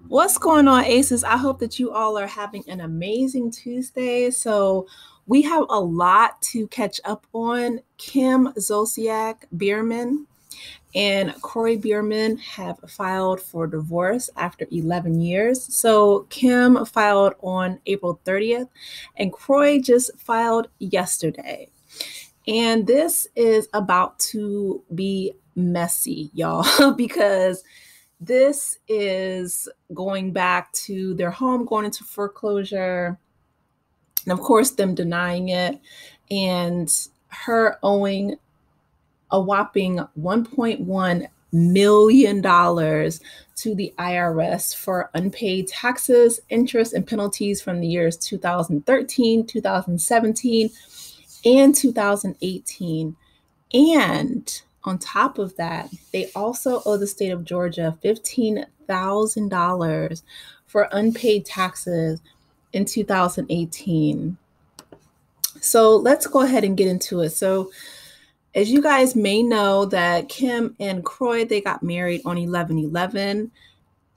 What's going on, Aces? I hope that you all are having an amazing Tuesday. So, we have a lot to catch up on. Kim Zolciak Biermann and Kroy Biermann have filed for divorce after 11 years. So, Kim filed on April 30th, and Kroy just filed yesterday. And this is about to be messy, y'all, because this is going back to their home going into foreclosure, and of course, them denying it, and her owing a whopping $1.1 million to the IRS for unpaid taxes, interest, and penalties from the years 2013, 2017, and 2018. And on top of that, they also owe the state of Georgia $15,000 for unpaid taxes in 2018. So let's go ahead and get into it. So as you guys may know, that Kim and Kroy, they got married on 11/11,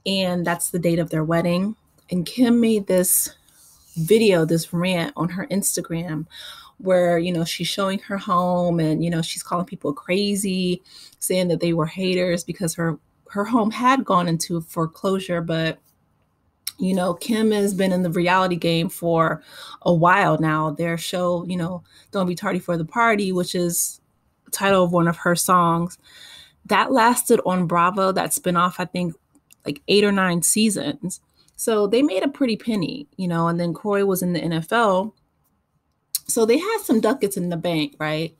and that's the date of their wedding. And Kim made this video, this rant on her Instagram where, she's showing her home, and, she's calling people crazy, saying that they were haters because her home had gone into foreclosure. But, Kim has been in the reality game for a while now. Their show, Don't Be Tardy for the Party, which is the title of one of her songs, that lasted on Bravo, that spinoff, I think like 8 or 9 seasons. So they made a pretty penny, and then Kroy was in the NFL. So they had some ducats in the bank, right?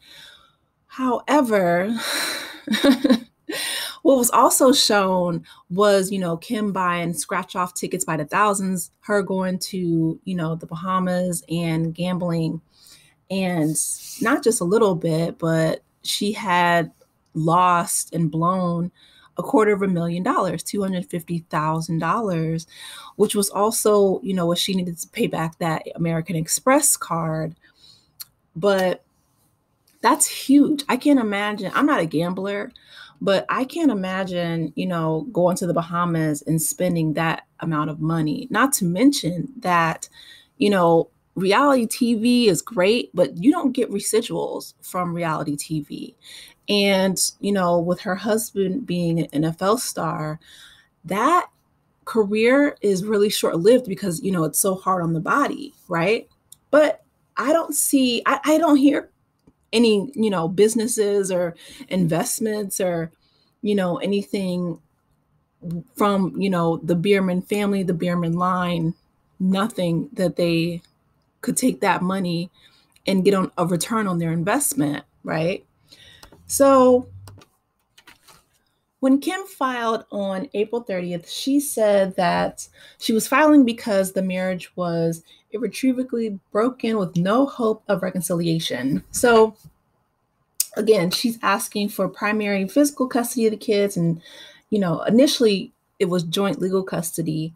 However, what was also shown was, Kim buying scratch off tickets by the thousands, her going to, the Bahamas and gambling. And not just a little bit, but she had lost and blown $250,000, $250,000, which was also, what she needed to pay back that American Express card. But that's huge. I can't imagine. I'm not a gambler, but I can't imagine, going to the Bahamas and spending that amount of money. Not to mention that, reality TV is great, but you don't get residuals from reality TV. And, with her husband being an NFL star, that career is really short lived because, it's so hard on the body, right? But I don't hear any, businesses or investments or, anything from, the Biermann family, the Biermann line, nothing that they could take that money and get on a return on their investment, right? So when Kim filed on April 30th, she said that she was filing because the marriage was irretrievably broken with no hope of reconciliation. So again, she's asking for primary physical custody of the kids. And, initially it was joint legal custody.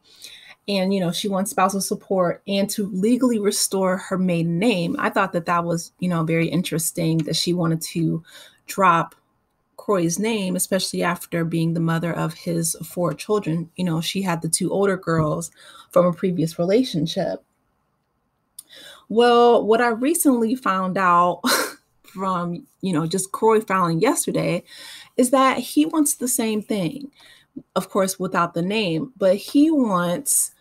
And, she wants spousal support and to legally restore her maiden name. I thought that was, very interesting that she wanted to drop Kroy's name, especially after being the mother of his 4 children. She had the 2 older girls from a previous relationship. Well, what I recently found out from, just Kroy filing yesterday is that he wants the same thing, of course, without the name, but he wants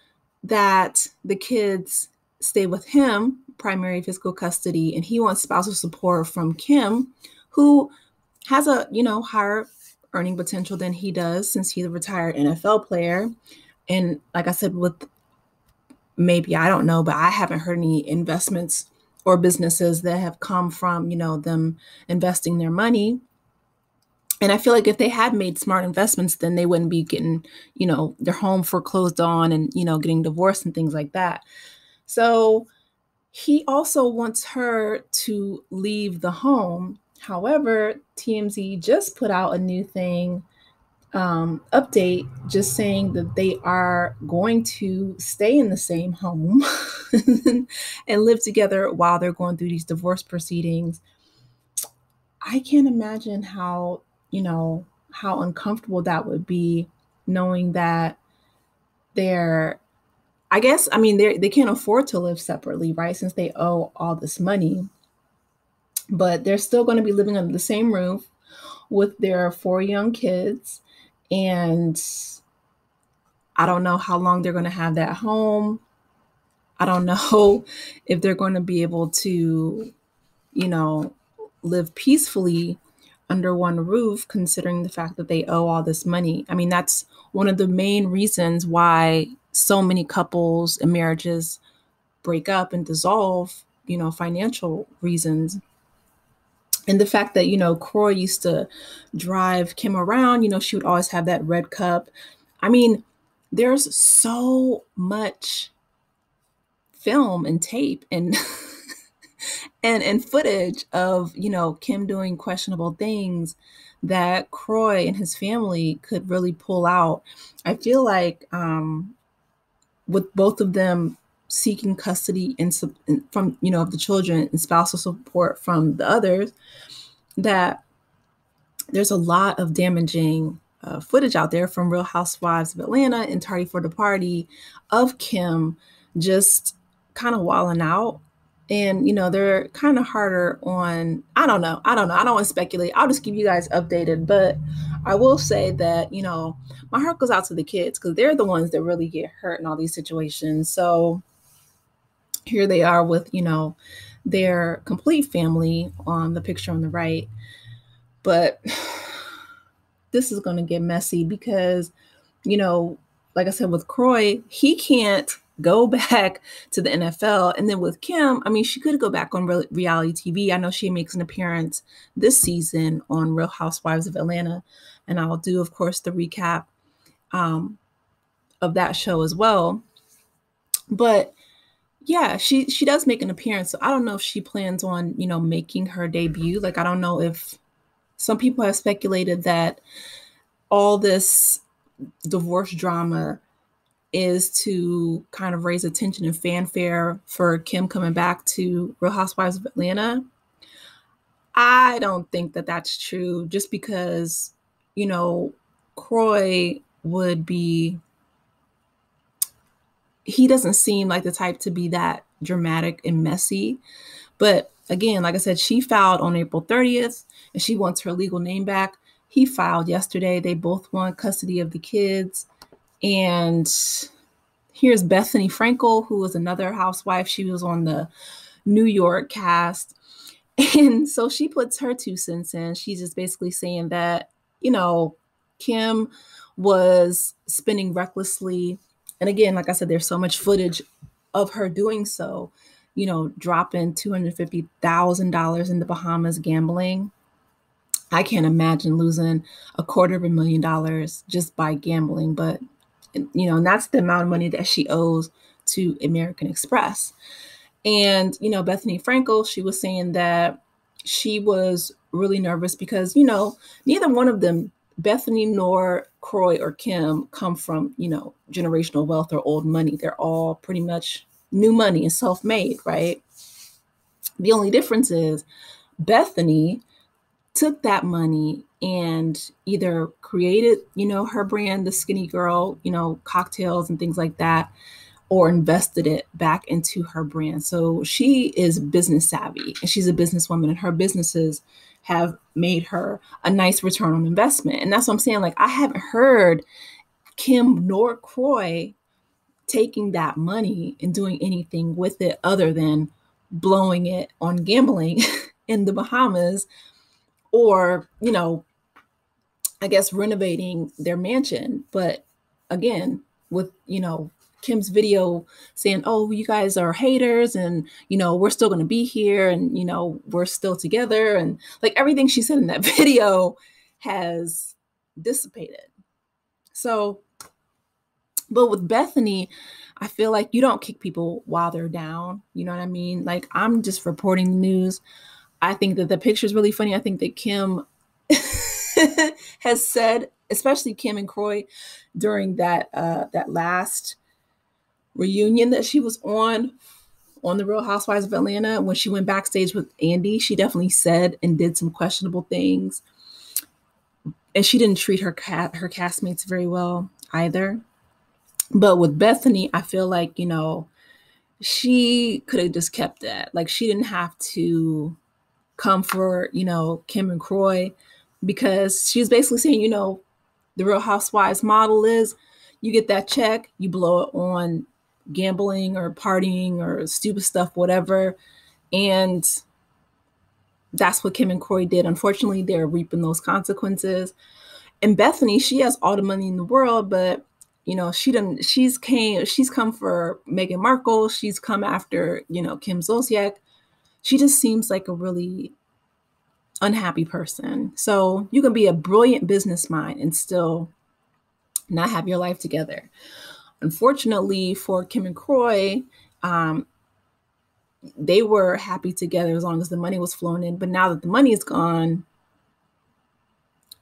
that the kids stay with him, primary physical custody, and he wants spousal support from Kim, who has a, higher earning potential than he does since he's a retired NFL player. And like I said, with maybe, I don't know, but I haven't heard any investments or businesses that have come from, them investing their money. And I feel like if they had made smart investments, then they wouldn't be getting, their home foreclosed on and, getting divorced and things like that. So he also wants her to leave the home. However, TMZ just put out a new thing, update, just saying that they are going to stay in the same home and live together while they're going through these divorce proceedings. I can't imagine how uncomfortable that would be, knowing that they're, I guess, I mean, they can't afford to live separately, right? Since they owe all this money, but they're still going to be living under the same roof with their 4 young kids. And I don't know how long they're going to have that home. I don't know if they're going to be able to, you know, live peacefully under one roof, considering the fact that they owe all this money. I mean, that's one of the main reasons why so many couples and marriages break up and dissolve, financial reasons. And the fact that, Kroy used to drive Kim around, she would always have that red cup. I mean, there's so much film and tape and and footage of, Kim doing questionable things that Kroy and his family could really pull out. I feel like with both of them seeking custody and from, of the children and spousal support from the others, that there's a lot of damaging footage out there from Real Housewives of Atlanta and Tardy for the Party of Kim just kind of walling out. And, they're kind of harder on, I don't know. I don't want to speculate. I'll just keep you guys updated. But I will say that, my heart goes out to the kids because they're the ones that really get hurt in all these situations. So here they are with, their complete family on the picture on the right. But this is going to get messy because, like I said, with Kroy, he can't go back to the NFL. And then with Kim, I mean, she could go back on reality TV. I know she makes an appearance this season on Real Housewives of Atlanta. And I'll do, of course, the recap of that show as well. But yeah, she does make an appearance. So I don't know if she plans on, making her debut. Like, I don't know if some people have speculated that all this divorce drama is to kind of raise attention and fanfare for Kim coming back to Real Housewives of Atlanta. I don't think that that's true, just because, Kroy would be, he doesn't seem like the type to be that dramatic and messy. But again, like I said, she filed on April 30th and she wants her legal name back. He filed yesterday. They both want custody of the kids. And here's Bethenny Frankel, who was another housewife. She was on the New York cast. And so she puts her 2 cents in. She's just basically saying that, Kim was spending recklessly. And again, like I said, there's so much footage of her doing so, dropping $250,000 in the Bahamas gambling. I can't imagine losing $250,000 just by gambling, but and that's the amount of money that she owes to American Express. And, Bethenny Frankel, she was saying that she was really nervous because, neither one of them, Bethenny nor Kroy or Kim, come from, generational wealth or old money. They're all pretty much new money and self-made, right? The only difference is Bethenny took that money and either created, her brand, the Skinny Girl, cocktails and things like that, or invested it back into her brand. So she is business savvy and she's a businesswoman, and her businesses have made her a nice return on investment. And that's what I'm saying. Like, I haven't heard Kim nor Kroy taking that money and doing anything with it other than blowing it on gambling in the Bahamas, or, I guess renovating their mansion. But again, with, Kim's video saying, oh, you guys are haters and, we're still going to be here and, we're still together. And like everything she said in that video has dissipated. So, but with Bethenny, I feel like you don't kick people while they're down. You know what I mean? Like, I'm just reporting the news. I think that the picture is really funny. I think that Kim has said, especially Kim and Kroy, during that last reunion that she was on the Real Housewives of Atlanta, when she went backstage with Andy, she definitely said and did some questionable things. And she didn't treat her castmates very well either. But with Bethenny, I feel like, she could have just kept that. Like, she didn't have to come for, Kim and Kroy, because she was basically saying, the Real Housewives model is you get that check, you blow it on gambling or partying or stupid stuff, whatever. And that's what Kim and Kroy did. Unfortunately, they're reaping those consequences. And Bethenny, she has all the money in the world, but she's come for Meghan Markle. She's come after, Kim Zolciak. She just seems like a really unhappy person. So you can be a brilliant business mind and still not have your life together. Unfortunately for Kim and Kroy, they were happy together as long as the money was flowing in. But now that the money is gone,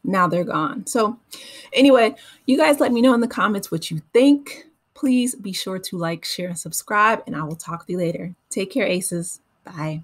now they're gone. So anyway, you guys let me know in the comments what you think. Please be sure to like, share, and subscribe, and I will talk to you later. Take care, aces. Bye.